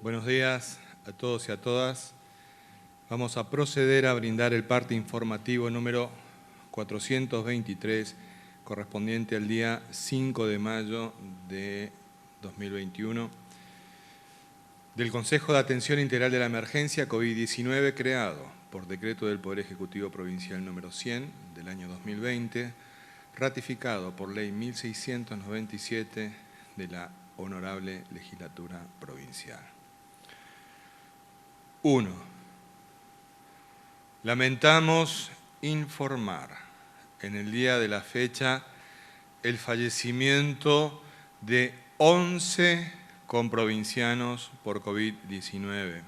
Buenos días a todos y a todas. Vamos a proceder a brindar el parte informativo número 423, correspondiente al día 5 de mayo de 2021, del Consejo de Atención Integral de la Emergencia COVID-19, creado por decreto del Poder Ejecutivo Provincial número 100 del año 2020, ratificado por Ley 1697 de la Honorable Legislatura Provincial. 1. Lamentamos informar en el día de la fecha el fallecimiento de 11 comprovincianos por COVID-19.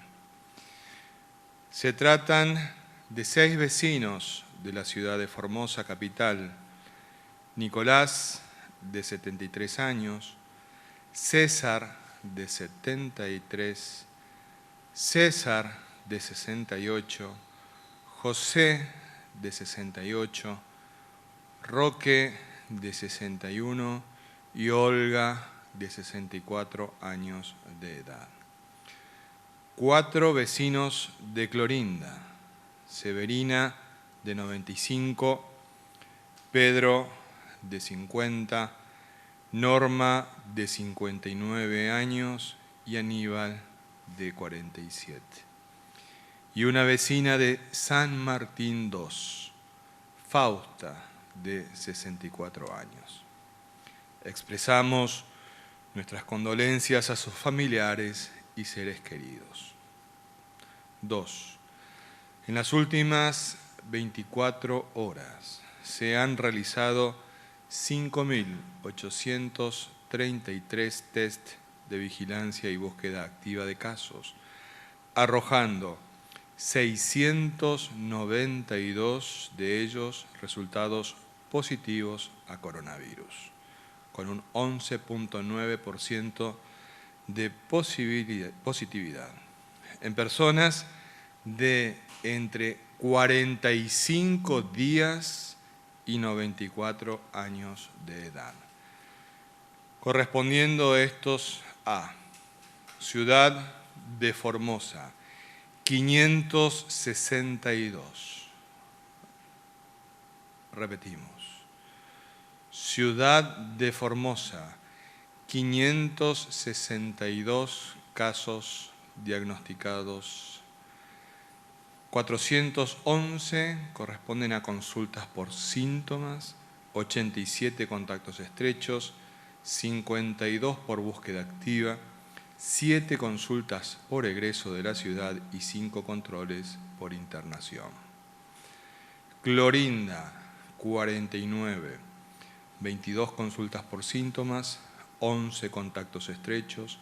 Se tratan de 6 vecinos de la ciudad de Formosa, capital: Nicolás, de 73 años, César, de 73, César, de 68, José, de 68, Roque, de 61 y Olga, de 64 años de edad. 4 vecinos de Clorinda: Severina, de 95, Pedro, de 50, Norma, de 59 años y Aníbal, de 47. Y una vecina de San Martín 2, Fausta, de 64 años. Expresamos nuestras condolencias a sus familiares y seres queridos. 2. En las últimas 24 horas se han realizado 5.833 test de vigilancia y búsqueda activa de casos, arrojando 692 de ellos resultados positivos a coronavirus, con un 11.9% de positividad en personas de entre 45 días y 94 años de edad. Correspondiendo estos a Ciudad de Formosa, 562. Repetimos. Ciudad de Formosa, 562 casos diagnosticados. 411 corresponden a consultas por síntomas, 87 contactos estrechos, 52 por búsqueda activa, 7 consultas por egreso de la ciudad y 5 controles por internación. Clorinda, 49, 22 consultas por síntomas, 11 contactos estrechos,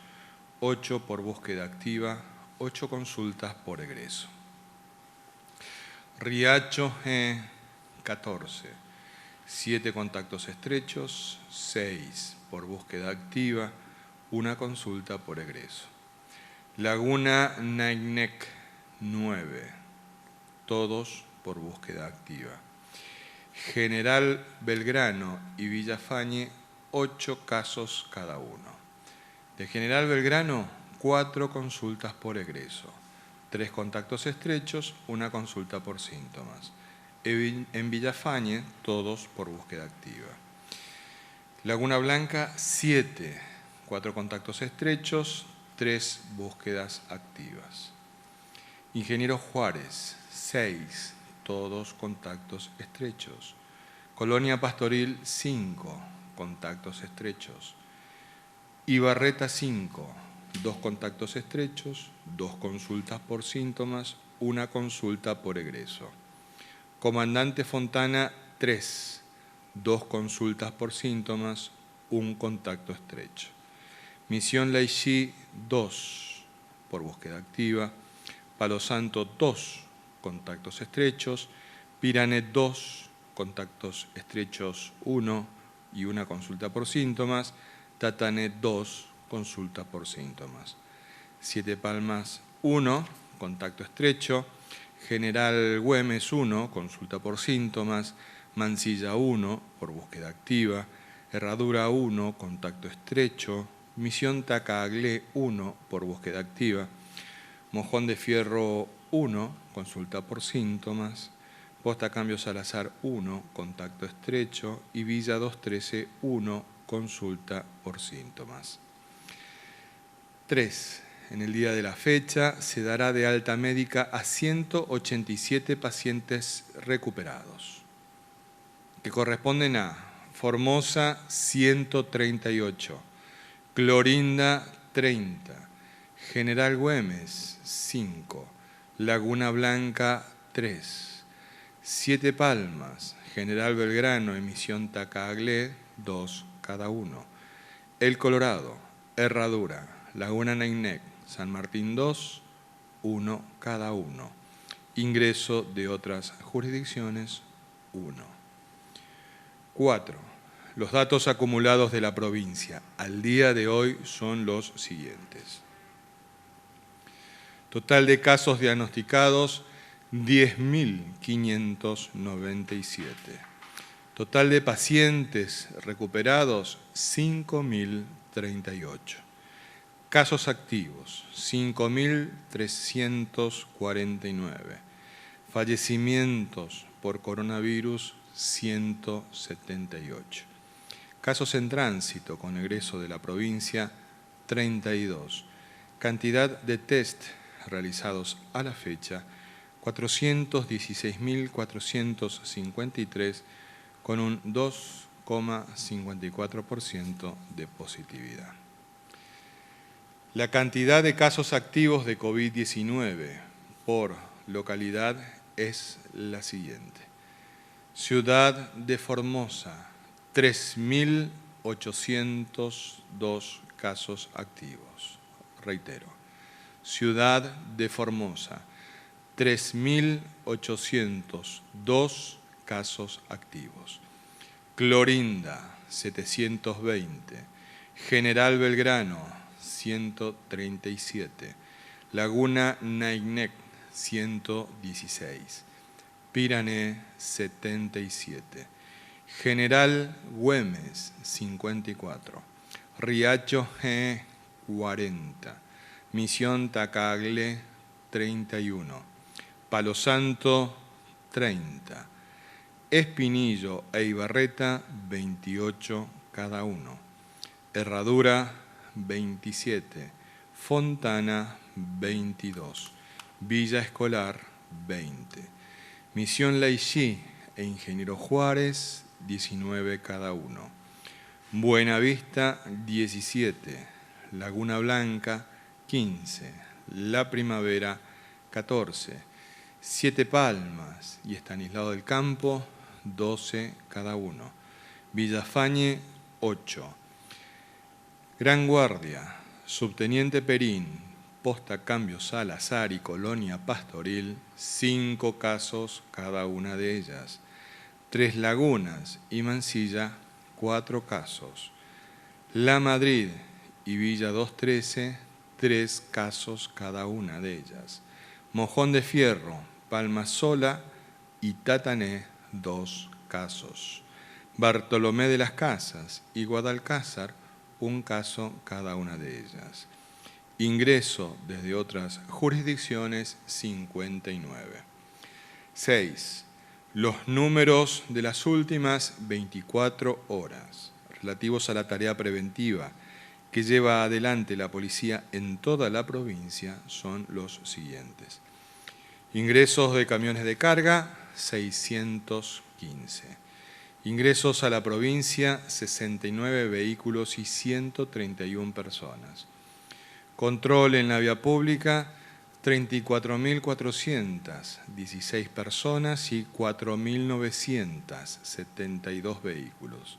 8 por búsqueda activa, 8 consultas por egreso. Riacho, 14, 7 contactos estrechos, 6 por búsqueda activa, 1 consulta por egreso. Laguna Nainec, 9, todos por búsqueda activa. General Belgrano y Villafañe, 8 casos cada uno. De General Belgrano, 4 consultas por egreso, 3 contactos estrechos, 1 consulta por síntomas. En Villafañe, todos por búsqueda activa. Laguna Blanca, 7, 4 contactos estrechos, 3 búsquedas activas. Ingeniero Juárez, 6, todos contactos estrechos. Colonia Pastoril, 5, contactos estrechos. Ibarreta, 5, 2 contactos estrechos, 2 consultas por síntomas, 1 consulta por egreso. Comandante Fontana, 3, 2 consultas por síntomas, 1 contacto estrecho. Misión Laixí, 2, por búsqueda activa. Palo Santo, 2, contactos estrechos. Pirané, 2, contactos estrechos 1 y 1 consulta por síntomas. Tatané, 2, consulta por síntomas. Siete Palmas, 1, contacto estrecho. General Güemes, 1, consulta por síntomas. Mansilla, 1, por búsqueda activa. Herradura, 1, contacto estrecho. Misión Tacaglé 1 por búsqueda activa, Mojón de Fierro 1, consulta por síntomas, Posta Cambio Salazar 1, contacto estrecho, y Villa 213 1, consulta por síntomas. 3. En el día de la fecha se dará de alta médica a 187 pacientes recuperados, que corresponden a Formosa 138, Clorinda 30, General Güemes 5, Laguna Blanca 3, Siete Palmas, General Belgrano y Misión Tacaglé 2 cada uno, El Colorado, Herradura, Laguna Nainec, San Martín 2, 1 cada uno. Ingreso de otras jurisdicciones 1. 4. Los datos acumulados de la provincia al día de hoy son los siguientes. Total de casos diagnosticados, 10.597. Total de pacientes recuperados, 5.038. Casos activos, 5.349. Fallecimientos por coronavirus, 178. Casos en tránsito con egreso de la provincia, 32. Cantidad de test realizados a la fecha, 416.453, con un 2,54% de positividad. La cantidad de casos activos de COVID-19 por localidad es la siguiente. Ciudad de Formosa, 3.802 casos activos. Reitero, Ciudad de Formosa, 3.802 casos activos. Clorinda, 720. General Belgrano, 137. Laguna Nainec, 116. Pirané, 77. General Güemes, 54. Riacho G, 40. Misión Tacaglé, 31. Palo Santo, 30. Espinillo e Ibarreta, 28 cada uno. Herradura, 27. Fontana, 22. Villa Escolar, 20. Misión Laixí e Ingeniero Juárez, 19 cada uno. Buenavista, 17. Laguna Blanca, 15. La Primavera, 14. Siete Palmas y Estanislao del Campo, 12 cada uno. Villafañe, 8. Gran Guardia, Subteniente Perín, Posta Cambio Salazar y Colonia Pastoril, 5 casos cada una de ellas. Tres Lagunas y Mansilla, 4 casos. La Madrid y Villa 213, 3 casos cada una de ellas. Mojón de Fierro, Palma Sola y Tatané, 2 casos. Bartolomé de las Casas y Guadalcázar, 1 caso cada una de ellas. Ingreso desde otras jurisdicciones, 59. 6. Los números de las últimas 24 horas relativos a la tarea preventiva que lleva adelante la policía en toda la provincia son los siguientes. Ingresos de camiones de carga, 615. Ingresos a la provincia, 69 vehículos y 131 personas. Control en la vía pública, 34.416 personas y 4.972 vehículos.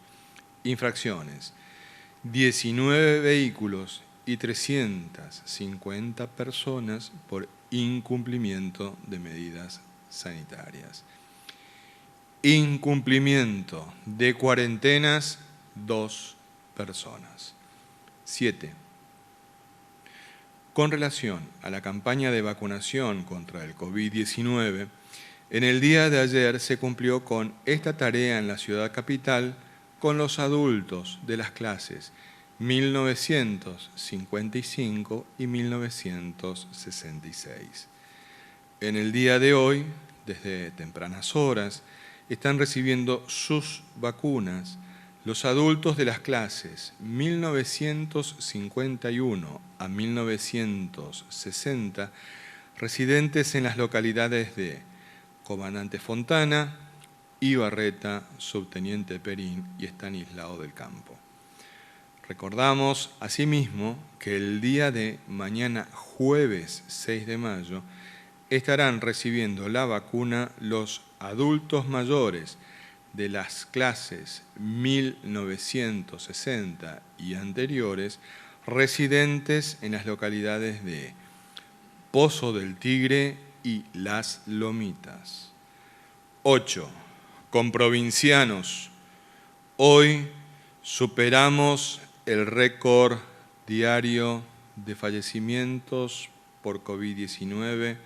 Infracciones, 19 vehículos y 350 personas por incumplimiento de medidas sanitarias. Incumplimiento de cuarentenas, 2 personas. 7. Con relación a la campaña de vacunación contra el COVID-19, en el día de ayer se cumplió con esta tarea en la ciudad capital con los adultos de las clases 1955 y 1966. En el día de hoy, desde tempranas horas, están recibiendo sus vacunas los adultos de las clases 1951 a 1960, residentes en las localidades de Comandante Fontana, Ibarreta, Subteniente Perín y Estanislao del Campo. Recordamos asimismo que el día de mañana, jueves 6 de mayo, estarán recibiendo la vacuna los adultos mayores de las clases 1960 y anteriores, residentes en las localidades de Pozo del Tigre y Las Lomitas. 8. Con provincianos, hoy superamos el récord diario de fallecimientos por COVID-19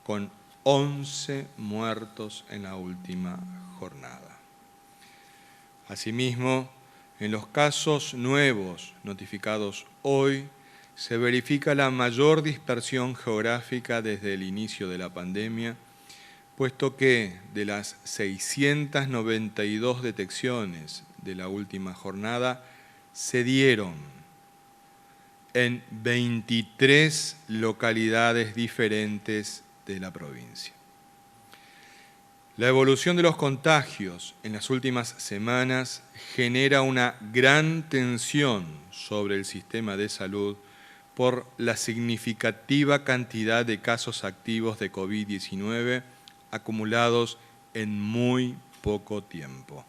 con 11 muertos en la última jornada. Asimismo, en los casos nuevos notificados hoy, se verifica la mayor dispersión geográfica desde el inicio de la pandemia, puesto que de las 692 detecciones de la última jornada, se dieron en 23 localidades diferentes de la provincia. La evolución de los contagios en las últimas semanas genera una gran tensión sobre el sistema de salud por la significativa cantidad de casos activos de COVID-19 acumulados en muy poco tiempo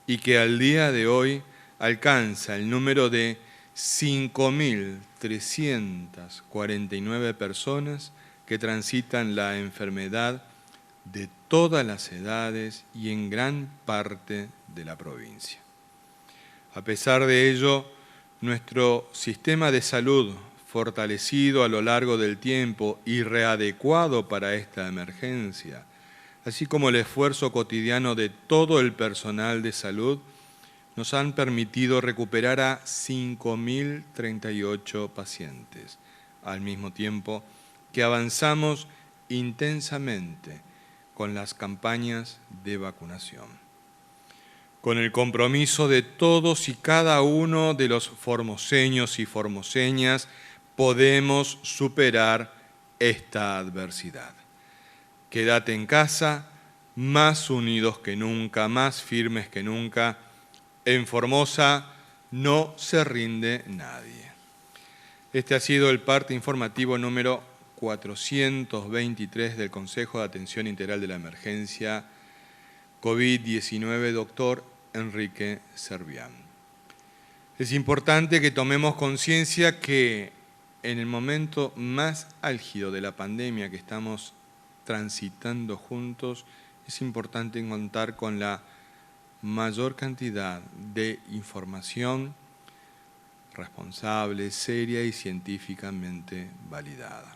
y que al día de hoy alcanza el número de 5.349 personas que transitan la enfermedad de todas las edades y en gran parte de la provincia. A pesar de ello, nuestro sistema de salud, fortalecido a lo largo del tiempo y readecuado para esta emergencia, así como el esfuerzo cotidiano de todo el personal de salud, nos han permitido recuperar a 5.038 pacientes, al mismo tiempo que avanzamos intensamente con las campañas de vacunación. Con el compromiso de todos y cada uno de los formoseños y formoseñas, podemos superar esta adversidad. Quédate en casa, más unidos que nunca, más firmes que nunca. En Formosa no se rinde nadie. Este ha sido el parte informativo número 423 del Consejo de Atención Integral de la Emergencia COVID-19, doctor Enrique Servián. Es importante que tomemos conciencia que en el momento más álgido de la pandemia que estamos transitando juntos, es importante contar con la mayor cantidad de información responsable, seria y científicamente validada.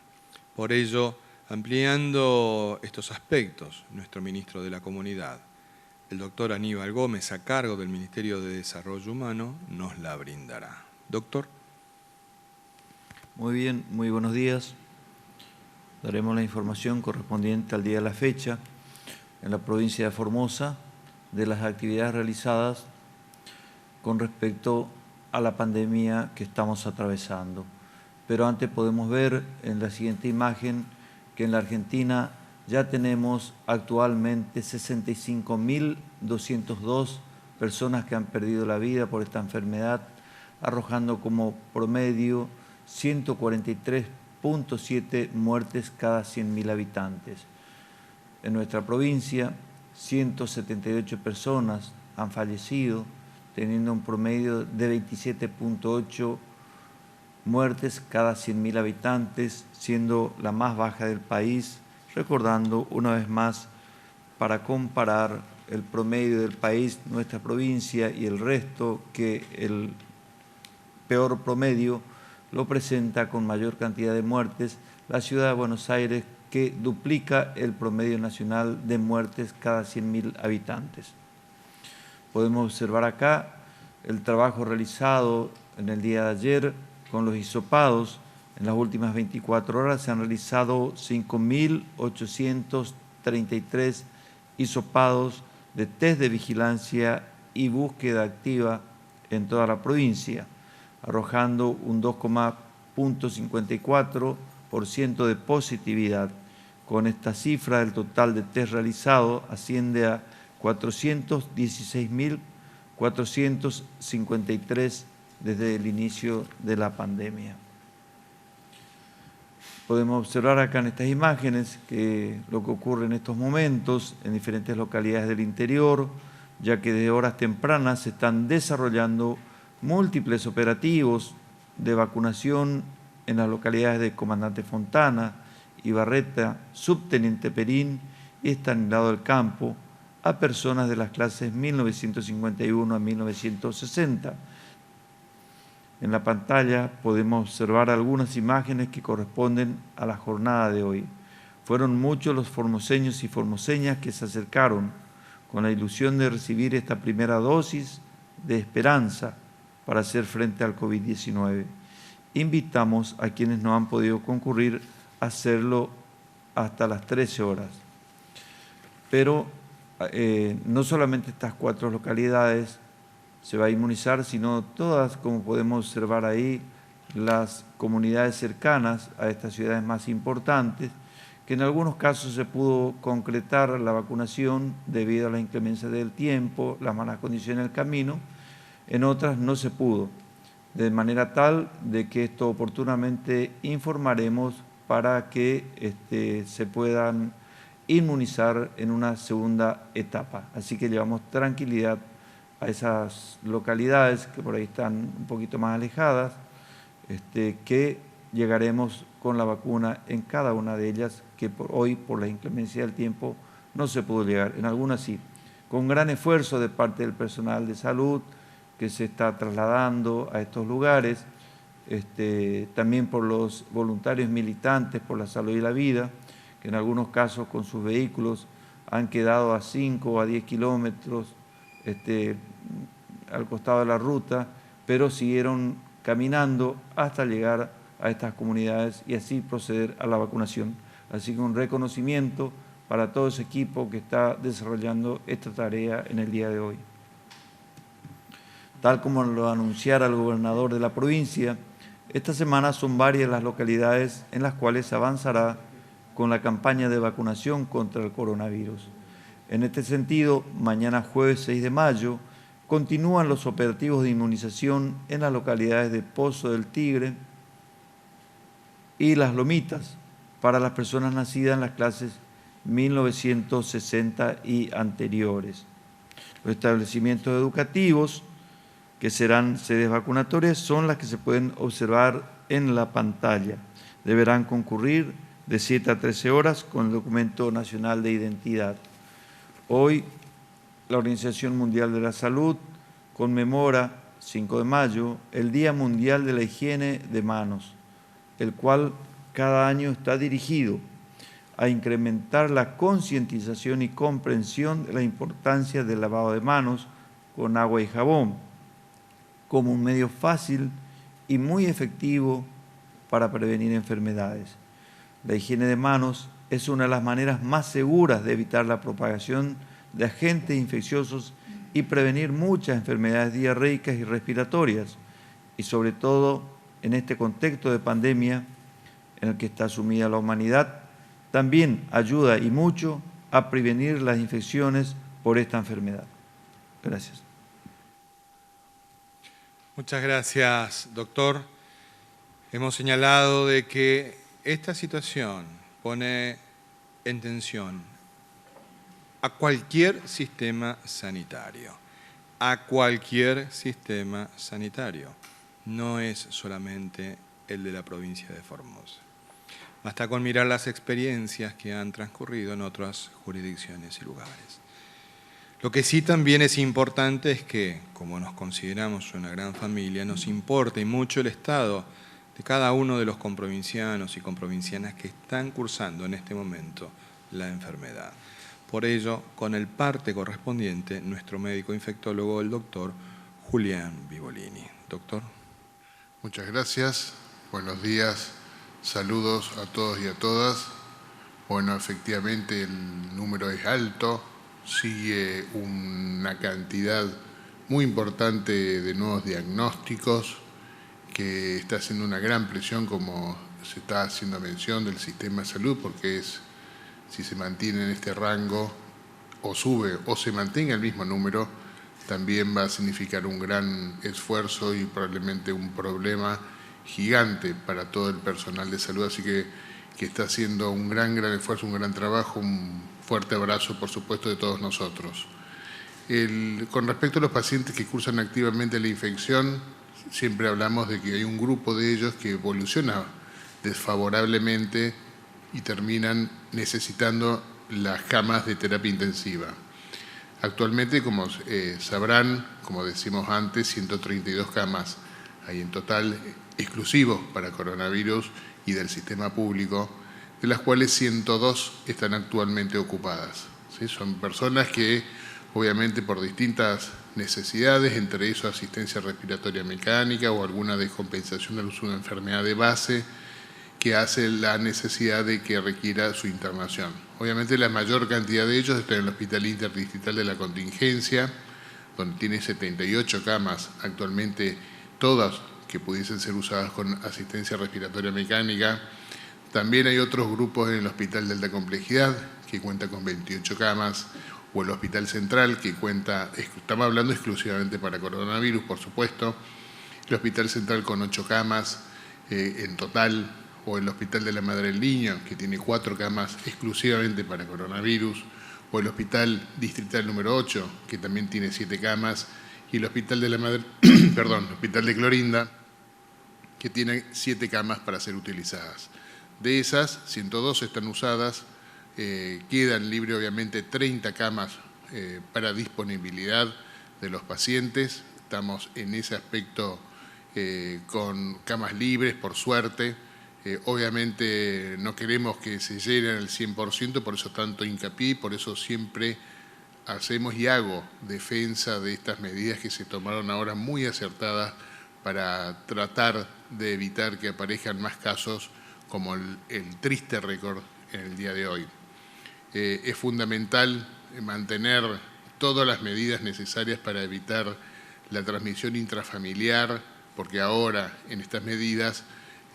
Por ello, ampliando estos aspectos, nuestro ministro de la Comunidad, el doctor Aníbal Gómez, a cargo del Ministerio de Desarrollo Humano, nos la brindará. Doctor. Muy bien, muy buenos días. Daremos la información correspondiente al día de la fecha en la provincia de Formosa de las actividades realizadas con respecto a la pandemia que estamos atravesando. Pero antes podemos ver en la siguiente imagen que en la Argentina ya tenemos actualmente 65.202 personas que han perdido la vida por esta enfermedad, arrojando como promedio 143.7 muertes cada 100.000 habitantes. En nuestra provincia, 178 personas han fallecido, teniendo un promedio de 27.8 muertes cada 100.000 habitantes, siendo la más baja del país, recordando una vez más, para comparar el promedio del país, nuestra provincia y el resto, que el peor promedio lo presenta con mayor cantidad de muertes la ciudad de Buenos Aires, que duplica el promedio nacional de muertes cada 100.000 habitantes. Podemos observar acá el trabajo realizado en el día de ayer, con los hisopados, en las últimas 24 horas se han realizado 5.833 hisopados de test de vigilancia y búsqueda activa en toda la provincia, arrojando un 2,54% de positividad. Con esta cifra, el total de test realizado asciende a 416.453 desde el inicio de la pandemia. Podemos observar acá en estas imágenes lo que ocurre en estos momentos en diferentes localidades del interior, ya que desde horas tempranas se están desarrollando múltiples operativos de vacunación en las localidades de Comandante Fontana, Ibarreta, Subteniente Perín y Estanislao del Campo, a personas de las clases 1951 a 1960. En la pantalla podemos observar algunas imágenes que corresponden a la jornada de hoy. Fueron muchos los formoseños y formoseñas que se acercaron con la ilusión de recibir esta primera dosis de esperanza para hacer frente al COVID-19. Invitamos a quienes no han podido concurrir a hacerlo hasta las 13 horas. Pero no solamente estas 4 localidades se va a inmunizar, sino todas, como podemos observar ahí, las comunidades cercanas a estas ciudades más importantes, que en algunos casos se pudo concretar la vacunación debido a la inclemencia del tiempo, las malas condiciones del camino, en otras no se pudo, de manera tal de que esto oportunamente informaremos para que se puedan inmunizar en una segunda etapa. Así que llevamos tranquilidad a esas localidades que por ahí están un poquito más alejadas, que llegaremos con la vacuna en cada una de ellas, que hoy por la inclemencia del tiempo no se pudo llegar, en algunas sí, con gran esfuerzo de parte del personal de salud que se está trasladando a estos lugares, también por los voluntarios militantes por la salud y la vida, que en algunos casos con sus vehículos han quedado a 5 o a 10 kilómetros al costado de la ruta, pero siguieron caminando hasta llegar a estas comunidades y así proceder a la vacunación. Así que un reconocimiento para todo ese equipo que está desarrollando esta tarea en el día de hoy. Tal como lo anunciara el gobernador de la provincia, esta semana son varias las localidades en las cuales se avanzará con la campaña de vacunación contra el coronavirus. En este sentido, mañana jueves 6 de mayo, continúan los operativos de inmunización en las localidades de Pozo del Tigre y Las Lomitas para las personas nacidas en las clases 1960 y anteriores. Los establecimientos educativos que serán sedes vacunatorias son las que se pueden observar en la pantalla. Deberán concurrir de 7 a 13 horas con el documento nacional de identidad. Hoy, la Organización Mundial de la Salud conmemora, 5 de mayo, el Día Mundial de la Higiene de Manos, el cual cada año está dirigido a incrementar la concientización y comprensión de la importancia del lavado de manos con agua y jabón, como un medio fácil y muy efectivo para prevenir enfermedades. La higiene de manos es una de las maneras más seguras de evitar la propagación de agentes infecciosos y prevenir muchas enfermedades diarreicas y respiratorias, y sobre todo en este contexto de pandemia en el que está sumida la humanidad, también ayuda y mucho a prevenir las infecciones por esta enfermedad. Gracias. Muchas gracias, doctor. Hemos señalado de que esta situación pone en tensión a cualquier sistema sanitario, no es solamente el de la provincia de Formosa. Basta con mirar las experiencias que han transcurrido en otras jurisdicciones y lugares. Lo que sí también es importante es que, como nos consideramos una gran familia, nos importa y mucho el estado de cada uno de los comprovincianos y comprovincianas que están cursando en este momento la enfermedad. Por ello, con el parte correspondiente, nuestro médico infectólogo, el doctor Julián Vivolini. Doctor. Muchas gracias. Buenos días. Saludos a todos y a todas. Bueno, efectivamente el número es alto. Sigue una cantidad muy importante de nuevos diagnósticos que está haciendo una gran presión, como se está haciendo mención, del sistema de salud, porque si se mantiene en este rango o sube o se mantenga el mismo número, también va a significar un gran esfuerzo y probablemente un problema gigante para todo el personal de salud, así que está haciendo un gran esfuerzo, un gran trabajo, un fuerte abrazo, por supuesto, de todos nosotros. Con respecto a los pacientes que cursan activamente la infección, siempre hablamos de que hay un grupo de ellos que evoluciona desfavorablemente y terminan necesitando las camas de terapia intensiva. Actualmente, como sabrán, como decimos antes, 132 camas hay en total exclusivos para coronavirus y del sistema público, de las cuales 102 están actualmente ocupadas. ¿Sí? Son personas que, obviamente, por distintas necesidades, entre eso asistencia respiratoria mecánica o alguna descompensación del uso de una enfermedad de base, que hace la necesidad de que requiera su internación. Obviamente la mayor cantidad de ellos está en el Hospital Interdistrital de la Contingencia, donde tiene 78 camas actualmente, todas que pudiesen ser usadas con asistencia respiratoria mecánica. También hay otros grupos en el Hospital de Alta Complejidad, que cuenta con 28 camas, o el Hospital Central, que cuenta, estamos hablando exclusivamente para coronavirus, por supuesto, el Hospital Central con 8 camas en total, o el Hospital de la Madre del Niño, que tiene 4 camas exclusivamente para coronavirus, o el Hospital Distrital número 8, que también tiene 7 camas, y el Hospital de la Madre, perdón, el Hospital de Clorinda, que tiene 7 camas para ser utilizadas. De esas, 102 están usadas, quedan libre obviamente 30 camas para disponibilidad de los pacientes. Estamos en ese aspecto con camas libres, por suerte. Obviamente no queremos que se llenen al 100%, por eso tanto hincapié, por eso siempre hacemos y hago defensa de estas medidas que se tomaron ahora muy acertadas para tratar de evitar que aparezcan más casos como el triste récord en el día de hoy. Es fundamental mantener todas las medidas necesarias para evitar la transmisión intrafamiliar, porque ahora en estas medidas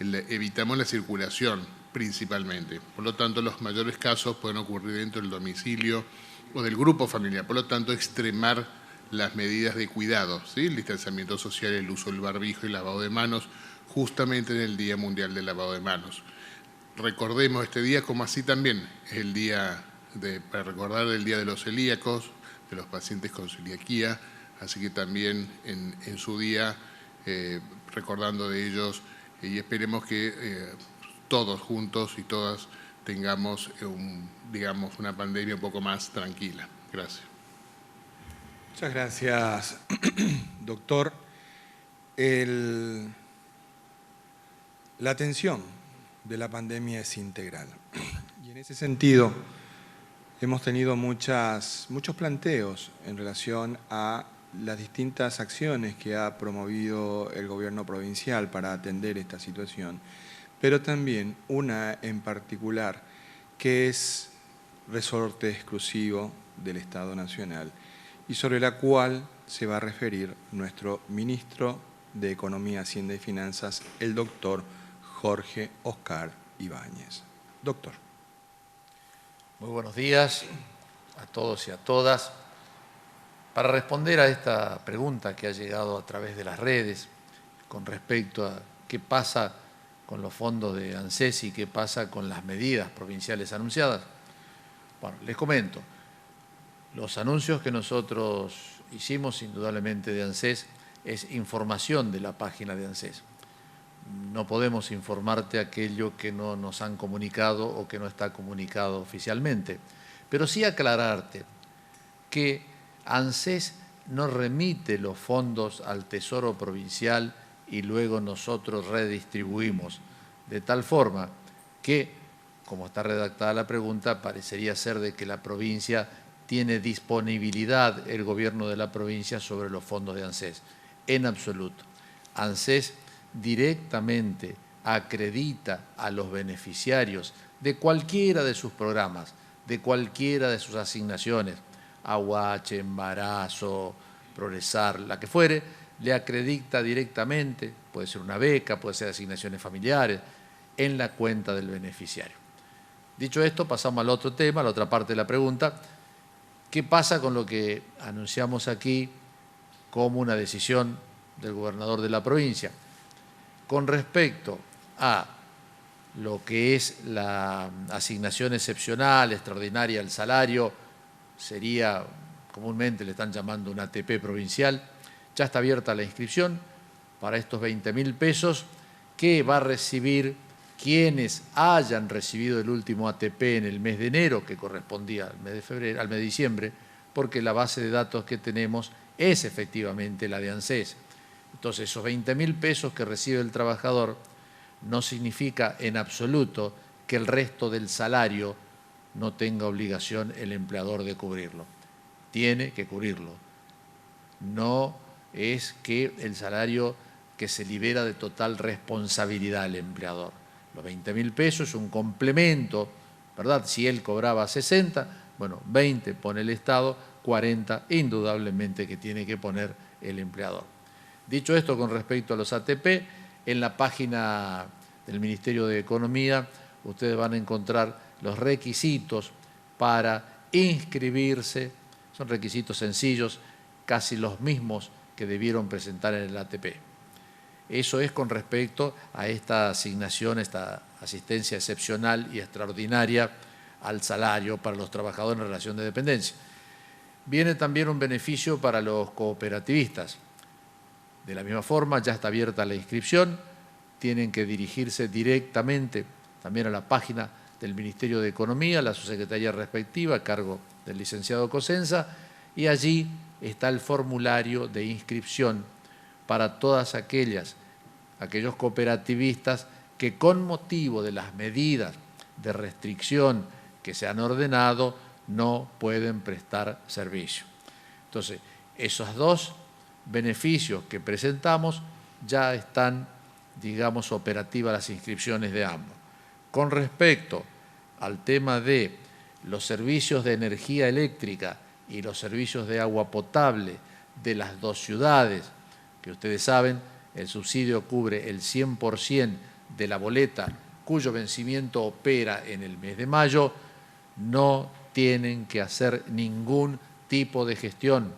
evitamos la circulación principalmente. Por lo tanto, los mayores casos pueden ocurrir dentro del domicilio o del grupo familiar. Por lo tanto, extremar las medidas de cuidado, ¿sí? El distanciamiento social, el uso del barbijo y el lavado de manos, justamente en el Día Mundial del Lavado de Manos. Recordemos este día como así también es el día para recordar el Día de los Celíacos, de los pacientes con celiaquía, así que también en su día recordando de ellos y esperemos que todos juntos y todas tengamos digamos, una pandemia un poco más tranquila. Gracias. Muchas gracias, doctor. La atención de la pandemia es integral. Y en ese sentido hemos tenido muchos planteos en relación a las distintas acciones que ha promovido el gobierno provincial para atender esta situación, pero también una en particular que es resorte exclusivo del Estado Nacional y sobre la cual se va a referir nuestro ministro de Economía, Hacienda y Finanzas, el doctor Jorge Oscar Ibáñez. Doctor. Muy buenos días a todos y a todas. Para responder a esta pregunta que ha llegado a través de las redes con respecto a qué pasa con los fondos de ANSES y qué pasa con las medidas provinciales anunciadas, bueno, les comento. Los anuncios que nosotros hicimos, indudablemente, de ANSES, es información de la página de ANSES. No podemos informarte aquello que no nos han comunicado o que no está comunicado oficialmente, pero sí aclararte que ANSES no remite los fondos al Tesoro Provincial y luego nosotros redistribuimos, de tal forma que, como está redactada la pregunta, parecería ser de que la provincia tiene disponibilidad, el gobierno de la provincia, sobre los fondos de ANSES. En absoluto. ANSES directamente acredita a los beneficiarios de cualquiera de sus programas, de cualquiera de sus asignaciones, AUH, embarazo, progresar, la que fuere, le acredita directamente, puede ser una beca, puede ser asignaciones familiares, en la cuenta del beneficiario. Dicho esto, pasamos al otro tema, a la otra parte de la pregunta. ¿Qué pasa con lo que anunciamos aquí como una decisión del gobernador de la provincia? Con respecto a lo que es la asignación excepcional, extraordinaria, el salario, sería, comúnmente le están llamando un ATP provincial, ya está abierta la inscripción para estos 20.000 pesos que va a recibir quienes hayan recibido el último ATP en el mes de enero, que correspondía al mes de febrero, al mes de diciembre, porque la base de datos que tenemos es efectivamente la de ANSES. Entonces, esos 20.000 pesos que recibe el trabajador no significa en absoluto que el resto del salario no tenga obligación el empleador de cubrirlo. Tiene que cubrirlo. No es que el salario que se libera de total responsabilidad al empleador. Los 20.000 pesos es un complemento, ¿verdad? Si él cobraba 60, bueno, 20 pone el Estado, 40 indudablemente que tiene que poner el empleador. Dicho esto, con respecto a los ATP, en la página del Ministerio de Economía ustedes van a encontrar los requisitos para inscribirse. Son requisitos sencillos, casi los mismos que debieron presentar en el ATP. Eso es con respecto a esta asignación, esta asistencia excepcional y extraordinaria al salario para los trabajadores en relación de dependencia. Viene también un beneficio para los cooperativistas. De la misma forma, ya está abierta la inscripción, tienen que dirigirse directamente también a la página del Ministerio de Economía, la subsecretaría respectiva, a cargo del licenciado Cosenza, y allí está el formulario de inscripción para todas aquellos cooperativistas que con motivo de las medidas de restricción que se han ordenado no pueden prestar servicio. Entonces, esos dos beneficios que presentamos ya están, digamos, operativas las inscripciones de ambos. Con respecto al tema de los servicios de energía eléctrica y los servicios de agua potable de las dos ciudades, que ustedes saben, el subsidio cubre el 100% de la boleta cuyo vencimiento opera en el mes de mayo, no tienen que hacer ningún tipo de gestión,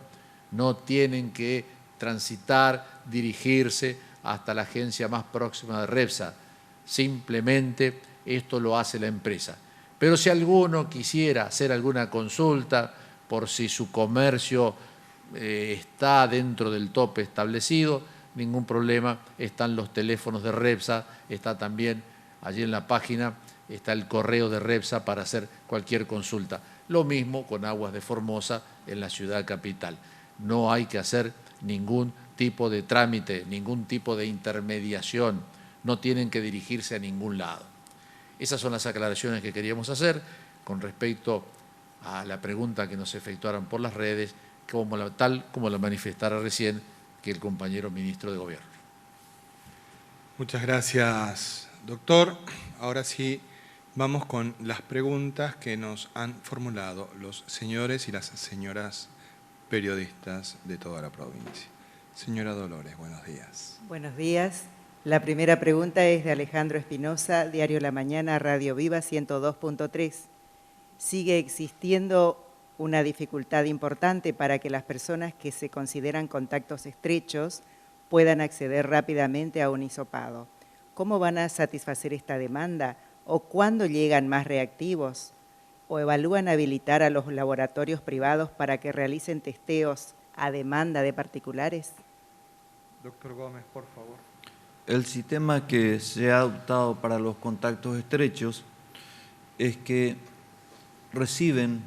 no tienen que transitar, dirigirse hasta la agencia más próxima de Repsa, simplemente esto lo hace la empresa. Pero si alguno quisiera hacer alguna consulta por si su comercio está dentro del tope establecido, ningún problema, están los teléfonos de Repsa, está también allí en la página, está el correo de Repsa para hacer cualquier consulta. Lo mismo con Aguas de Formosa en la ciudad capital. No hay que hacer ningún tipo de trámite, ningún tipo de intermediación, no tienen que dirigirse a ningún lado. Esas son las aclaraciones que queríamos hacer con respecto a la pregunta que nos efectuaron por las redes, tal como la manifestara recién que el compañero ministro de Gobierno. Muchas gracias, doctor. Ahora sí, vamos con las preguntas que nos han formulado los señores y las señoras periodistas de toda la provincia. Señora Dolores, buenos días. Buenos días. La primera pregunta es de Alejandro Espinosa, Diario La Mañana, Radio Viva 102.3. ¿Sigue existiendo una dificultad importante para que las personas que se consideran contactos estrechos puedan acceder rápidamente a un hisopado? ¿Cómo van a satisfacer esta demanda? ¿O cuándo llegan más reactivos? ¿O evalúan habilitar a los laboratorios privados para que realicen testeos a demanda de particulares? Doctor Gómez, por favor. El sistema que se ha adoptado para los contactos estrechos es que reciben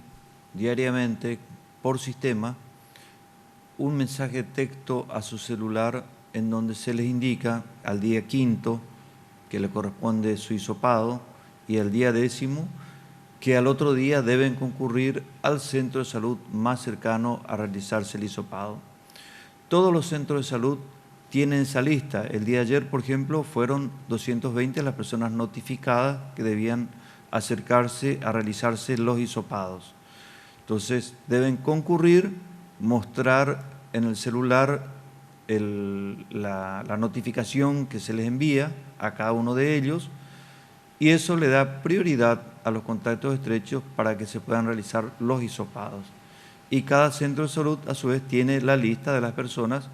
diariamente por sistema un mensaje de texto a su celular en donde se les indica al día 5 que le corresponde su hisopado y al día 10 que al otro día deben concurrir al centro de salud más cercano a realizarse el hisopado. Todos los centros de salud tienen esa lista. El día de ayer, por ejemplo, fueron 220 las personas notificadas que debían acercarse a realizarse los hisopados. Entonces, deben concurrir, mostrar en el celular la notificación que se les envía a cada uno de ellos, y eso le da prioridad a los contactos estrechos para que se puedan realizar los hisopados. Y cada centro de salud, a su vez, tiene la lista de las personas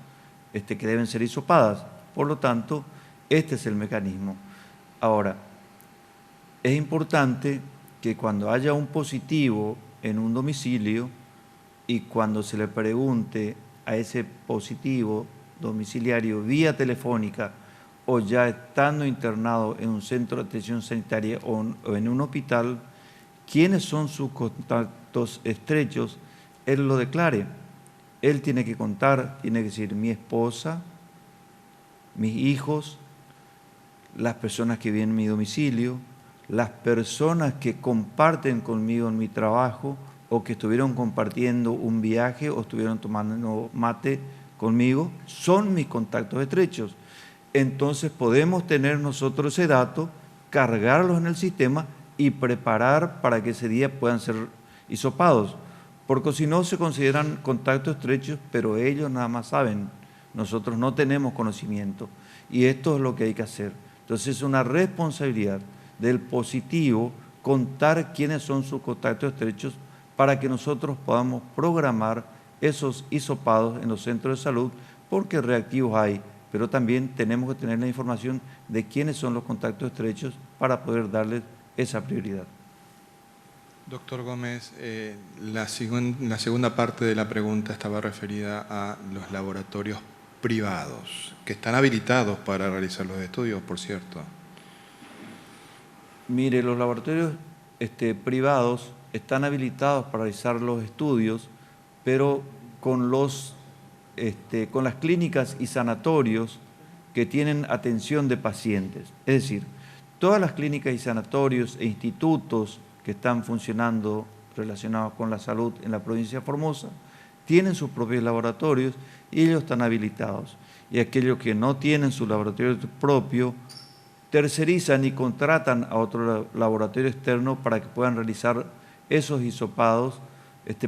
que deben ser hisopadas. Por lo tanto, este es el mecanismo. Ahora, es importante que cuando haya un positivo en un domicilio y cuando se le pregunte a ese positivo domiciliario vía telefónica o ya estando internado en un centro de atención sanitaria o en un hospital, quiénes son sus contactos estrechos, él lo declare. Él tiene que contar, tiene que decir mi esposa, mis hijos, las personas que viven en mi domicilio, las personas que comparten conmigo en mi trabajo o que estuvieron compartiendo un viaje o estuvieron tomando mate conmigo, son mis contactos estrechos. Entonces podemos tener nosotros ese dato, cargarlos en el sistema y preparar para que ese día puedan ser hisopados. Porque si no se consideran contactos estrechos, pero ellos nada más saben, nosotros no tenemos conocimiento. Y esto es lo que hay que hacer. Entonces es una responsabilidad del positivo contar quiénes son sus contactos estrechos para que nosotros podamos programar esos hisopados en los centros de salud, porque reactivos hay, pero también tenemos que tener la información de quiénes son los contactos estrechos para poder darles esa prioridad. Doctor Gómez, la segunda parte de la pregunta estaba referida a los laboratorios privados, que están habilitados para realizar los estudios, por cierto. Mire, los laboratorios privados están habilitados para realizar los estudios, pero con las clínicas y sanatorios que tienen atención de pacientes. Es decir, todas las clínicas y sanatorios e institutos que están funcionando relacionados con la salud en la provincia de Formosa tienen sus propios laboratorios y ellos están habilitados. Y aquellos que no tienen su laboratorio propio tercerizan y contratan a otro laboratorio externo para que puedan realizar esos hisopados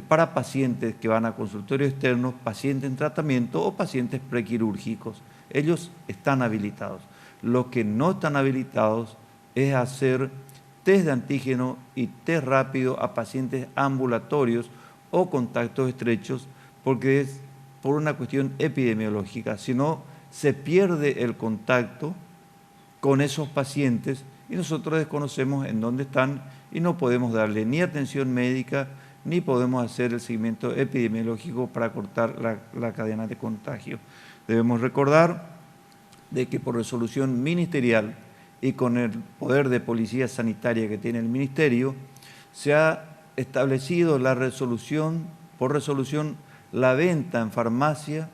para pacientes que van a consultorio externo, pacientes en tratamiento o pacientes prequirúrgicos. Ellos están habilitados. Los que no están habilitados es hacer test de antígeno y test rápido a pacientes ambulatorios o contactos estrechos, porque es por una cuestión epidemiológica. Si no, se pierde el contacto con esos pacientes y nosotros desconocemos en dónde están y no podemos darle ni atención médica ni podemos hacer el seguimiento epidemiológico para cortar la cadena de contagio. Debemos recordar de que por resolución ministerial y con el poder de policía sanitaria que tiene el Ministerio, se ha establecido por resolución la venta en farmacia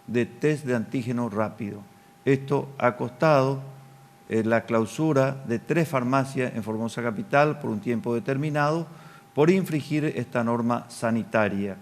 de test de antígeno rápido. Esto ha costado la clausura de 3 farmacias en Formosa Capital por un tiempo determinado por infringir esta norma sanitaria,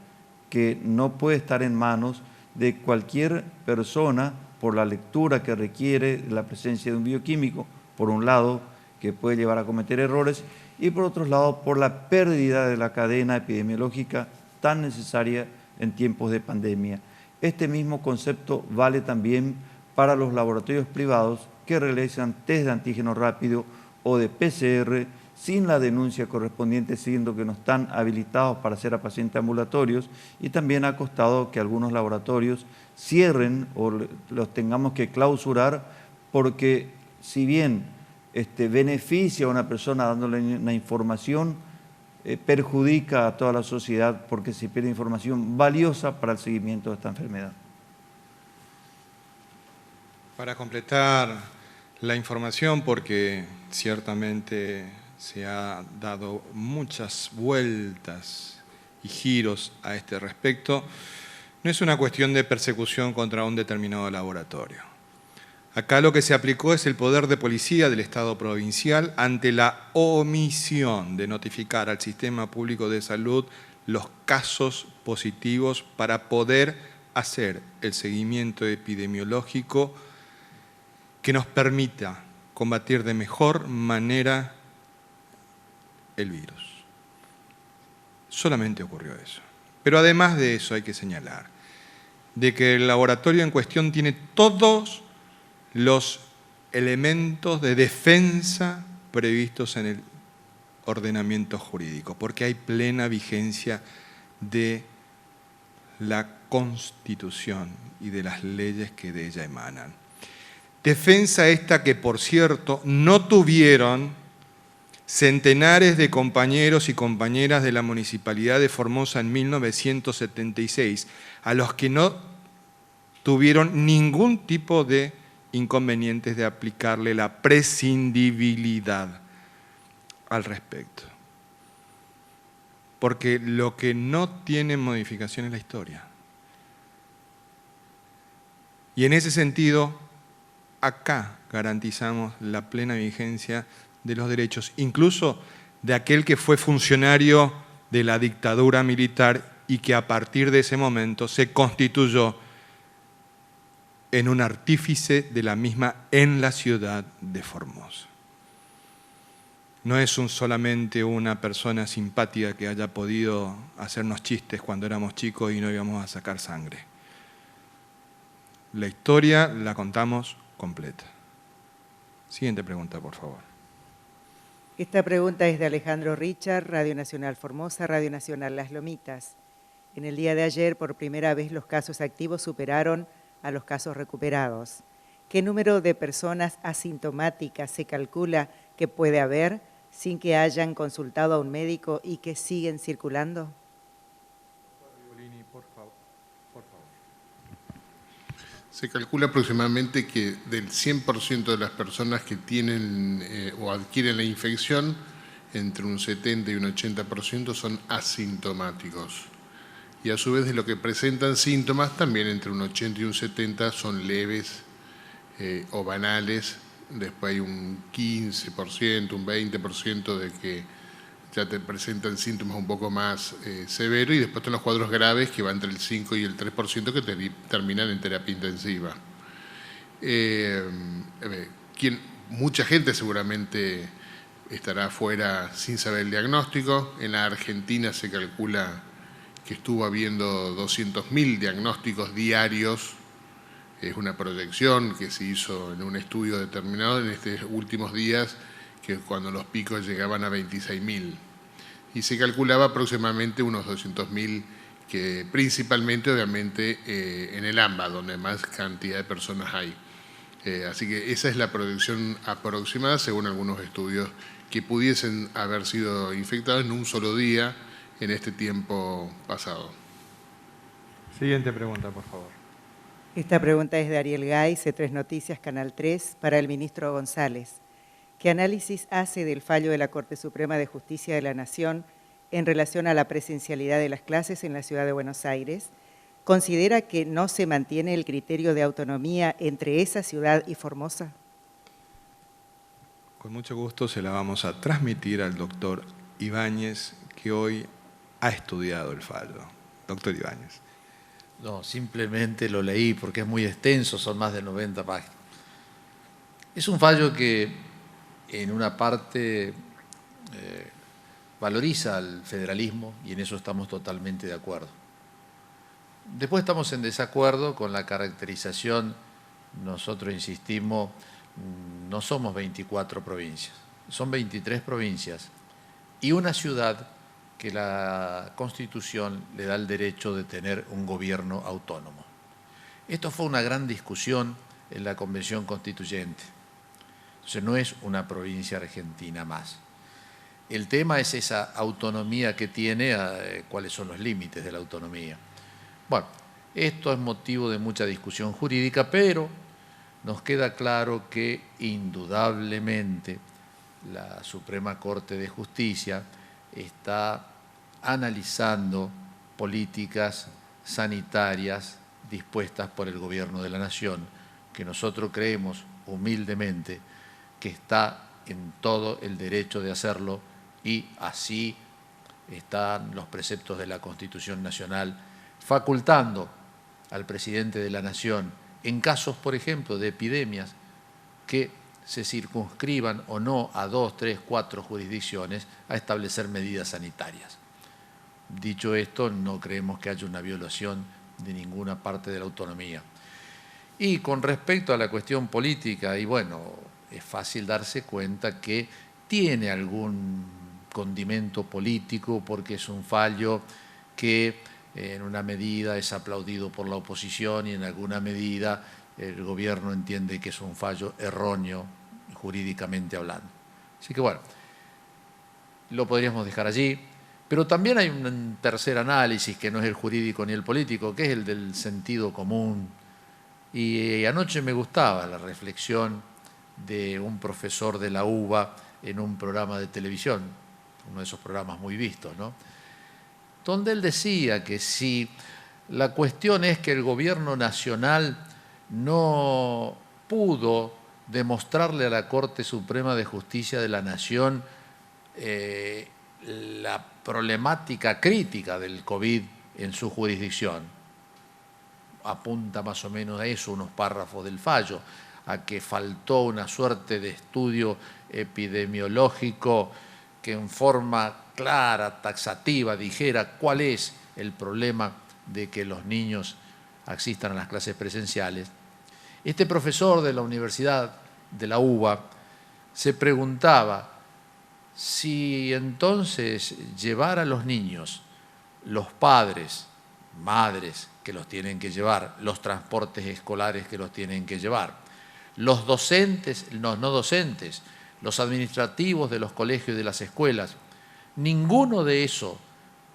que no puede estar en manos de cualquier persona por la lectura que requiere la presencia de un bioquímico, por un lado, que puede llevar a cometer errores, y por otro lado, por la pérdida de la cadena epidemiológica tan necesaria en tiempos de pandemia. Este mismo concepto vale también para los laboratorios privados que realizan test de antígeno rápido o de PCR sin la denuncia correspondiente, siendo que no están habilitados para hacer a pacientes ambulatorios, y también ha costado que algunos laboratorios cierren o los tengamos que clausurar, porque si bien beneficia a una persona dándole una información, perjudica a toda la sociedad porque se pierde información valiosa para el seguimiento de esta enfermedad. Para completar la información, porque ciertamente se ha dado muchas vueltas y giros a este respecto, no es una cuestión de persecución contra un determinado laboratorio. Acá lo que se aplicó es el poder de policía del Estado provincial ante la omisión de notificar al Sistema Público de Salud los casos positivos para poder hacer el seguimiento epidemiológico que nos permita combatir de mejor manera el virus. Solamente ocurrió eso. Pero además de eso hay que señalar de que el laboratorio en cuestión tiene todos los elementos de defensa previstos en el ordenamiento jurídico, porque hay plena vigencia de la Constitución y de las leyes que de ella emanan. Defensa esta que, por cierto, no tuvieron centenares de compañeros y compañeras de la Municipalidad de Formosa en 1976, a los que no tuvieron ningún tipo de inconvenientes de aplicarle la prescindibilidad al respecto. Porque lo que no tiene modificación es la historia. Y en ese sentido, acá garantizamos la plena vigencia de los derechos, incluso de aquel que fue funcionario de la dictadura militar y que a partir de ese momento se constituyó en un artífice de la misma en la ciudad de Formosa. No es solamente una persona simpática que haya podido hacernos chistes cuando éramos chicos y no íbamos a sacar sangre. La historia la contamos completa. Siguiente pregunta, por favor. Esta pregunta es de Alejandro Richard, Radio Nacional Formosa, Radio Nacional Las Lomitas. En el día de ayer, por primera vez, los casos activos superaron a los casos recuperados. ¿Qué número de personas asintomáticas se calcula que puede haber sin que hayan consultado a un médico y que siguen circulando? Se calcula aproximadamente que del 100% de las personas que tienen o adquieren la infección, entre un 70 y un 80% son asintomáticos. Y a su vez de lo que presentan síntomas, también entre un 80 y un 70 son leves o banales. Después hay un 15%, un 20% de que ya te presentan síntomas un poco más severos, y después están los cuadros graves que van entre el 5 y el 3% que terminan en terapia intensiva. Mucha gente seguramente estará afuera sin saber el diagnóstico. En la Argentina se calcula que estuvo habiendo 200.000 diagnósticos diarios. Es una proyección que se hizo en un estudio determinado en estos últimos días, que cuando los picos llegaban a 26.000. Y se calculaba aproximadamente unos 200.000, que principalmente, obviamente, en el AMBA, donde más cantidad de personas hay. Así que esa es la proyección aproximada, según algunos estudios, que pudiesen haber sido infectados en un solo día en este tiempo pasado. Siguiente pregunta, por favor. Esta pregunta es de Ariel Gay, C3 Noticias, Canal 3, para el ministro González. ¿Qué análisis hace del fallo de la Corte Suprema de Justicia de la Nación en relación a la presencialidad de las clases en la ciudad de Buenos Aires? ¿Considera que no se mantiene el criterio de autonomía entre esa ciudad y Formosa? Con mucho gusto se la vamos a transmitir al doctor Ibáñez, que hoy ha estudiado el fallo. Doctor Ibáñez. No, simplemente lo leí porque es muy extenso, son más de 90 páginas. Es un fallo que en una parte valoriza al federalismo y en eso estamos totalmente de acuerdo. Después estamos en desacuerdo con la caracterización. Nosotros insistimos, no somos 24 provincias, son 23 provincias y una ciudad que la Constitución le da el derecho de tener un gobierno autónomo. Esto fue una gran discusión en la Convención Constituyente. Entonces no es una provincia argentina más. El tema es esa autonomía que tiene, cuáles son los límites de la autonomía. Bueno, esto es motivo de mucha discusión jurídica, pero nos queda claro que indudablemente la Suprema Corte de Justicia está analizando políticas sanitarias dispuestas por el Gobierno de la Nación, que nosotros creemos humildemente que está en todo el derecho de hacerlo, y así están los preceptos de la Constitución Nacional facultando al presidente de la Nación en casos, por ejemplo, de epidemias que se circunscriban o no a 2, 3, 4 jurisdicciones a establecer medidas sanitarias. Dicho esto, no creemos que haya una violación de ninguna parte de la autonomía. Y con respecto a la cuestión política, y bueno, es fácil darse cuenta que tiene algún condimento político porque es un fallo que en una medida es aplaudido por la oposición y en alguna medida el gobierno entiende que es un fallo erróneo jurídicamente hablando. Así que bueno, lo podríamos dejar allí, pero también hay un tercer análisis que no es el jurídico ni el político, que es el del sentido común. Y anoche me gustaba la reflexión de un profesor de la UBA en un programa de televisión, uno de esos programas muy vistos, ¿no? Donde él decía que si la cuestión es que el gobierno nacional no pudo demostrarle a la Corte Suprema de Justicia de la Nación la problemática crítica del COVID en su jurisdicción. Apunta más o menos a eso unos párrafos del fallo, a que faltó una suerte de estudio epidemiológico que en forma clara, taxativa, dijera cuál es el problema de que los niños asistan a las clases presenciales. Este profesor de la Universidad de la UBA se preguntaba si entonces llevar a los niños, los padres, madres que los tienen que llevar, los transportes escolares que los tienen que llevar, los docentes, los no docentes, los administrativos de los colegios y de las escuelas, ninguno de eso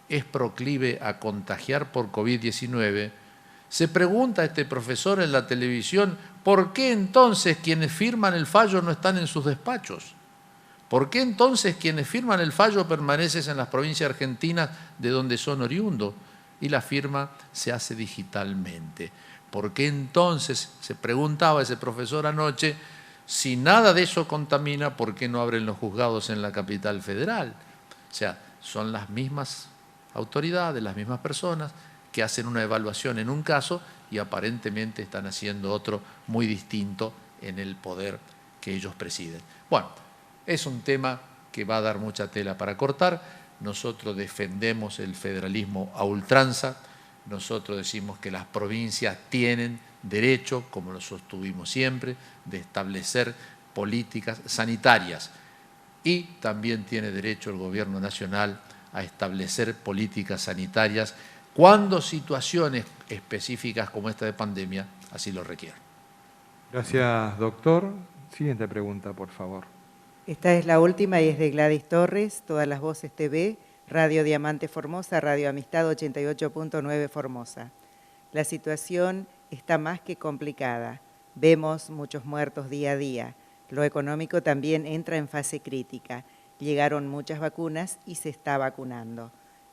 es proclive a contagiar por COVID-19, se pregunta este profesor en la televisión, ¿por qué entonces quienes firman el fallo no están en sus despachos? ¿Por qué entonces quienes firman el fallo permanecen en las provincias argentinas de donde son oriundos y la firma se hace digitalmente? ¿Por qué entonces, se preguntaba ese profesor anoche, si nada de eso contamina, ¿por qué no abren los juzgados en la capital federal? O sea, son las mismas autoridades, las mismas personas que hacen una evaluación en un caso y aparentemente están haciendo otro muy distinto en el poder que ellos presiden. Bueno, es un tema que va a dar mucha tela para cortar. Nosotros defendemos el federalismo a ultranza. Nosotros decimos que las provincias tienen derecho, como lo sostuvimos siempre, de establecer políticas sanitarias. Y también tiene derecho el gobierno nacional a establecer políticas sanitarias cuando situaciones específicas como esta de pandemia así lo requieren. Gracias, doctor. Siguiente pregunta, por favor. Esta es la última y es de Gladys Torres, Todas las Voces TV, Radio Diamante Formosa, Radio Amistad 88.9 Formosa. La situación está más que complicada. Vemos muchos muertos día a día. Lo económico también entra en fase crítica. Llegaron muchas vacunas y se está vacunando.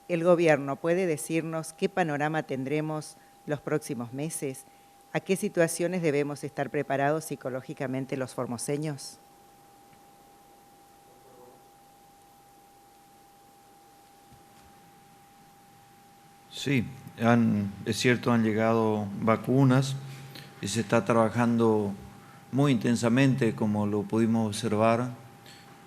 ¿El gobierno puede decirnos qué panorama tendremos los próximos meses? ¿A qué situaciones debemos estar preparados psicológicamente los formoseños? Sí, es cierto, han llegado vacunas y se está trabajando muy intensamente, como lo pudimos observar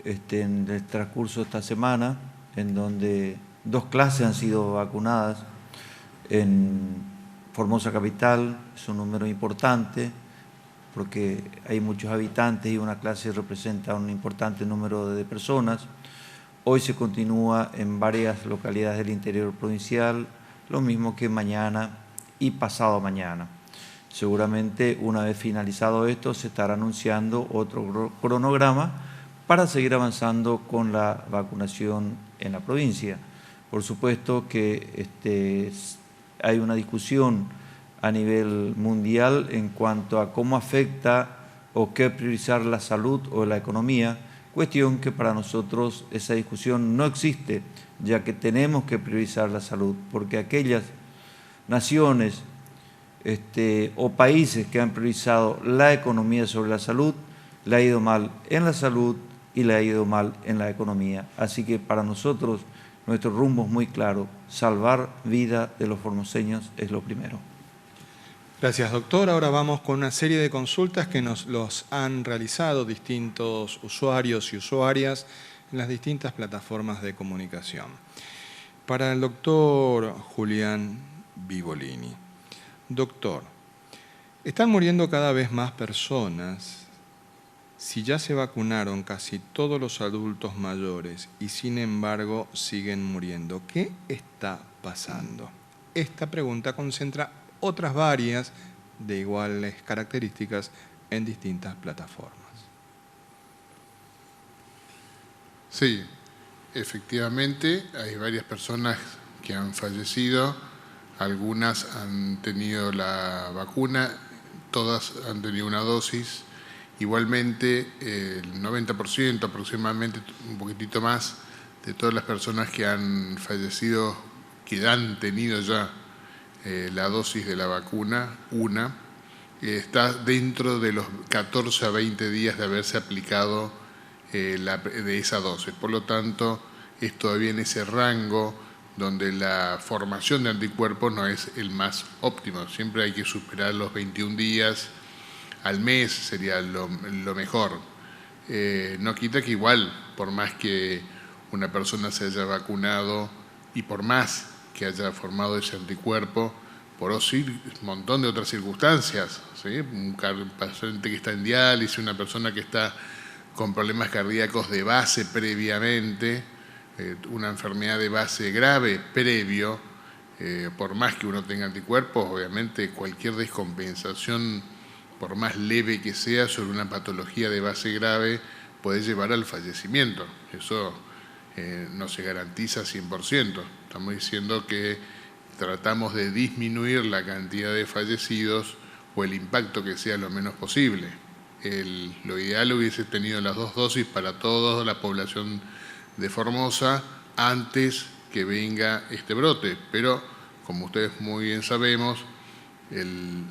en el transcurso de esta semana, en donde 2 clases han sido vacunadas. En Formosa Capital es un número importante, porque hay muchos habitantes y una clase representa un importante número de personas. Hoy se continúa en varias localidades del interior provincial, lo mismo que mañana y pasado mañana. Seguramente una vez finalizado esto se estará anunciando otro cronograma para seguir avanzando con la vacunación en la provincia. Por supuesto que hay una discusión a nivel mundial en cuanto a cómo afecta o qué priorizar la salud o la economía, cuestión que para nosotros esa discusión no existe, ya que tenemos que priorizar la salud, porque aquellas naciones o países que han priorizado la economía sobre la salud, le ha ido mal en la salud y le ha ido mal en la economía. Así que para nosotros nuestro rumbo es muy claro, salvar vida de los formoseños es lo primero. Gracias, doctor. Ahora vamos con una serie de consultas que nos los han realizado distintos usuarios y usuarias en las distintas plataformas de comunicación. Para el doctor Julián Vivolini. Doctor, están muriendo cada vez más personas. Si ya se vacunaron casi todos los adultos mayores y sin embargo siguen muriendo, ¿qué está pasando? Esta pregunta concentra otras varias de iguales características en distintas plataformas. Sí, efectivamente hay varias personas que han fallecido, algunas han tenido la vacuna, todas han tenido una dosis. Igualmente, el 90% aproximadamente, un poquitito más, de todas las personas que han fallecido, que han tenido ya la dosis de la vacuna, está dentro de los 14 a 20 días de haberse aplicado de esa dosis. Por lo tanto, es todavía en ese rango donde la formación de anticuerpos no es el más óptimo. Siempre hay que superar los 21 días, al mes sería lo mejor. No quita que igual, por más que una persona se haya vacunado y por más que haya formado ese anticuerpo, por un montón de otras circunstancias, ¿sí? Un paciente que está en diálisis, una persona que está con problemas cardíacos de base previamente, una enfermedad de base grave previo, por más que uno tenga anticuerpos, obviamente cualquier descompensación, por más leve que sea, sobre una patología de base grave, puede llevar al fallecimiento. Eso no se garantiza 100%. Estamos diciendo que tratamos de disminuir la cantidad de fallecidos o el impacto que sea lo menos posible. Lo ideal hubiese tenido las 2 dosis para toda la población de Formosa antes que venga este brote, pero como ustedes muy bien sabemos,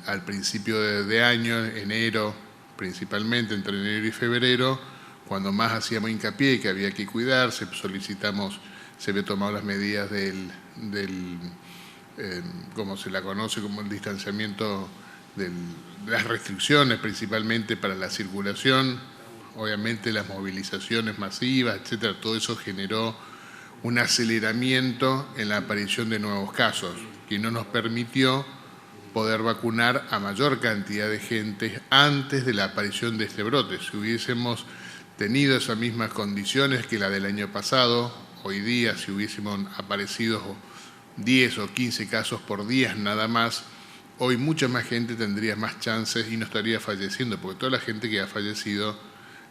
al principio de año, enero, principalmente entre enero y febrero, cuando más hacíamos hincapié que había que cuidarse, solicitamos, se había tomado las medidas como se la conoce como el distanciamiento, de las restricciones principalmente para la circulación, obviamente las movilizaciones masivas, etcétera, todo eso generó un aceleramiento en la aparición de nuevos casos, que no nos permitió poder vacunar a mayor cantidad de gente antes de la aparición de este brote. Si hubiésemos tenido esas mismas condiciones que la del año pasado, hoy día si hubiésemos aparecido 10 o 15 casos por día nada más, hoy mucha más gente tendría más chances y no estaría falleciendo, porque toda la gente que ha fallecido,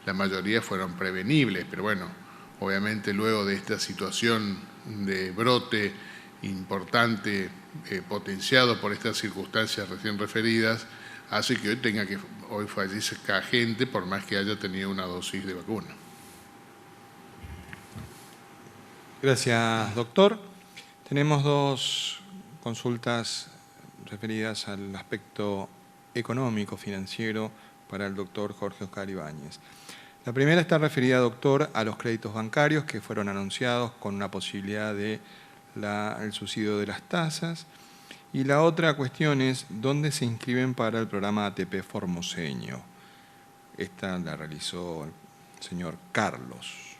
la mayoría fueron prevenibles, pero bueno, obviamente luego de esta situación de brote importante, potenciado por estas circunstancias recién referidas, hace que hoy fallezca gente por más que haya tenido una dosis de vacuna. Gracias, doctor. Tenemos 2 consultas referidas al aspecto económico, financiero, para el doctor Jorge Oscar Ibáñez. La primera está referida, doctor, a los créditos bancarios que fueron anunciados con una posibilidad de el subsidio de las tasas. Y la otra cuestión es, ¿dónde se inscriben para el programa ATP formoseño? Esta la realizó el señor Carlos.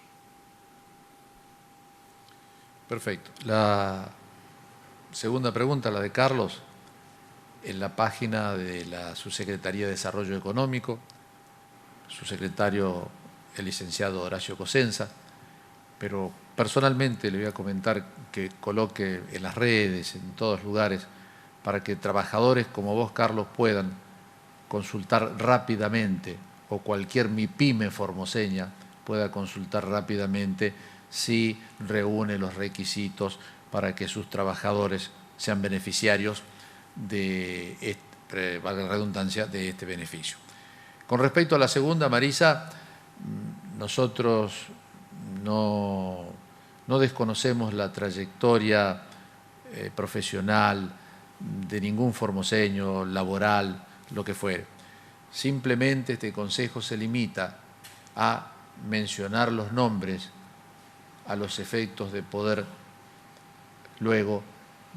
Perfecto. La segunda pregunta, la de Carlos, en la página de la Subsecretaría de Desarrollo Económico, su secretario, el licenciado Horacio Cosenza, pero personalmente le voy a comentar que coloque en las redes, en todos lugares, para que trabajadores como vos, Carlos, puedan consultar rápidamente, o cualquier MIPYME formoseña pueda consultar rápidamente si reúne los requisitos para que sus trabajadores sean beneficiarios de, valga la redundancia, de este beneficio. Con respecto a la segunda, Marisa, nosotros no desconocemos la trayectoria profesional de ningún formoseño, laboral, lo que fuere. Simplemente este consejo se limita a mencionar los nombres a los efectos de poder luego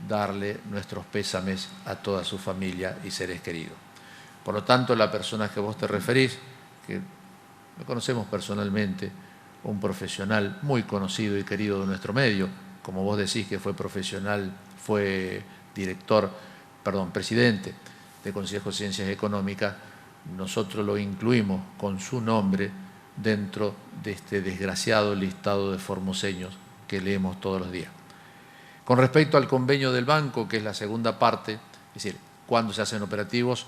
darle nuestros pésames a toda su familia y seres queridos. Por lo tanto, la persona que vos te referís, que lo conocemos personalmente, un profesional muy conocido y querido de nuestro medio, como vos decís que fue profesional, fue presidente del Consejo de Ciencias Económicas, nosotros lo incluimos con su nombre dentro de este desgraciado listado de formoseños que leemos todos los días. Con respecto al convenio del banco, que es la segunda parte, es decir, cuando se hacen operativos,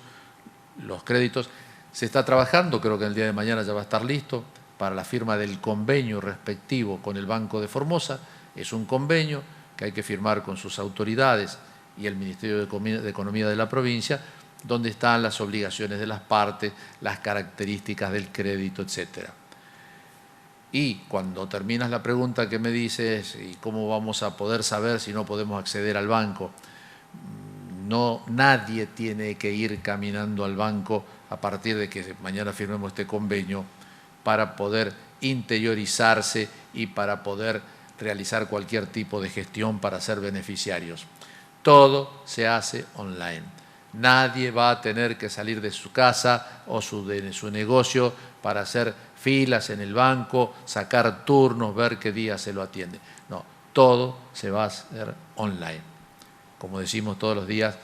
los créditos, se está trabajando, creo que el día de mañana ya va a estar listo, para la firma del convenio respectivo con el Banco de Formosa. Es un convenio que hay que firmar con sus autoridades y el Ministerio de Economía de la provincia, donde están las obligaciones de las partes, las características del crédito, etc. Y cuando terminas la pregunta que me dices, ¿y cómo vamos a poder saber si no podemos acceder al banco? No, nadie tiene que ir caminando al banco a partir de que mañana firmemos este convenio para poder interiorizarse y para poder realizar cualquier tipo de gestión para ser beneficiarios. Todo se hace online. Nadie va a tener que salir de su casa o de su negocio para hacer filas en el banco, sacar turnos, ver qué día se lo atiende. No, todo se va a hacer online. Como decimos todos los días,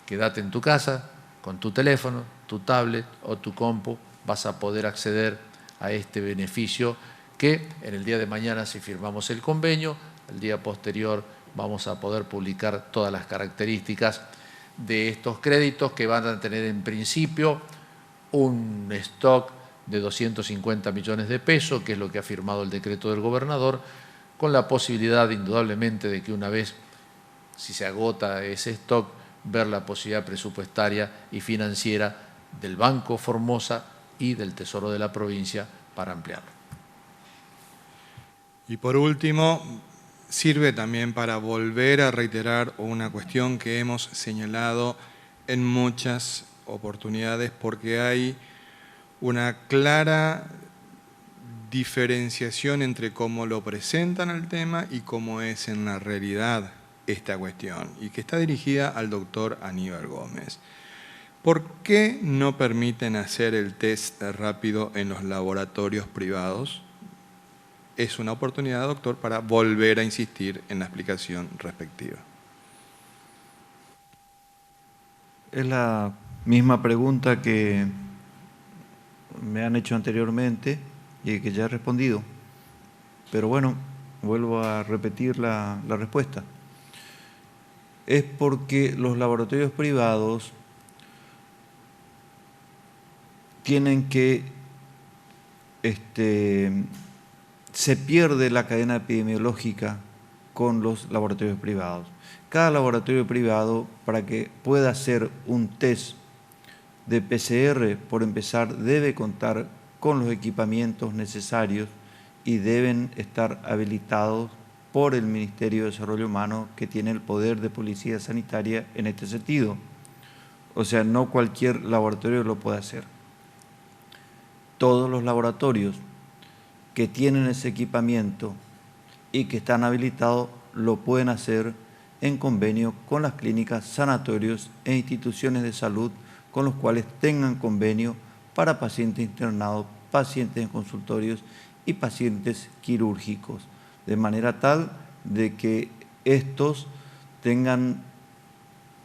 quédate en tu casa con tu teléfono, tu tablet o tu compu, vas a poder acceder a este beneficio que en el día de mañana, si firmamos el convenio, el día posterior vamos a poder publicar todas las características de estos créditos, que van a tener en principio un stock de 250 millones de pesos, que es lo que ha firmado el decreto del gobernador, con la posibilidad indudablemente de que una vez, si se agota ese stock, ver la posibilidad presupuestaria y financiera del Banco Formosa y del Tesoro de la provincia para ampliarlo. Y por último, sirve también para volver a reiterar una cuestión que hemos señalado en muchas oportunidades, porque hay una clara diferenciación entre cómo lo presentan el tema y cómo es en la realidad esta cuestión, y que está dirigida al doctor Aníbal Gómez. ¿Por qué no permiten hacer el test rápido en los laboratorios privados? Es una oportunidad, doctor, para volver a insistir en la explicación respectiva. Es la misma pregunta que me han hecho anteriormente y que ya he respondido. Pero bueno, vuelvo a repetir la respuesta. Es porque los laboratorios privados tienen que, se pierde la cadena epidemiológica con los laboratorios privados. Cada laboratorio privado, para que pueda hacer un test de PCR, por empezar, debe contar con los equipamientos necesarios y deben estar habilitados por el Ministerio de Desarrollo Humano, que tiene el poder de policía sanitaria en este sentido. O sea, no cualquier laboratorio lo puede hacer. Todos los laboratorios que tienen ese equipamiento y que están habilitados lo pueden hacer en convenio con las clínicas, sanatorios e instituciones de salud con los cuales tengan convenio para pacientes internados, pacientes en consultorios y pacientes quirúrgicos, de manera tal de que estos tengan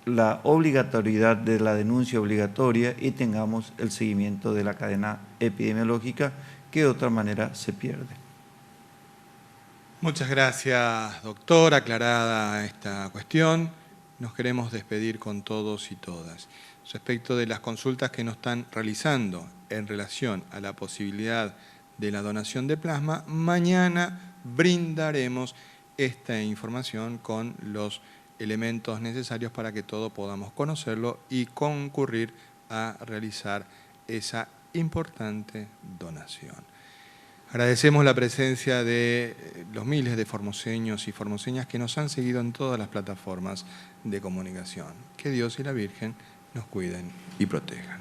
la obligatoriedad de la denuncia obligatoria y tengamos el seguimiento de la cadena epidemiológica, que de otra manera se pierde. Muchas gracias, doctor. Aclarada esta cuestión, nos queremos despedir con todos y todas. Respecto de las consultas que nos están realizando en relación a la posibilidad de la donación de plasma, mañana brindaremos esta información con los elementos necesarios para que todos podamos conocerlo y concurrir a realizar esa importante donación. Agradecemos la presencia de los miles de formoseños y formoseñas que nos han seguido en todas las plataformas de comunicación. Que Dios y la Virgen nos cuiden y protejan.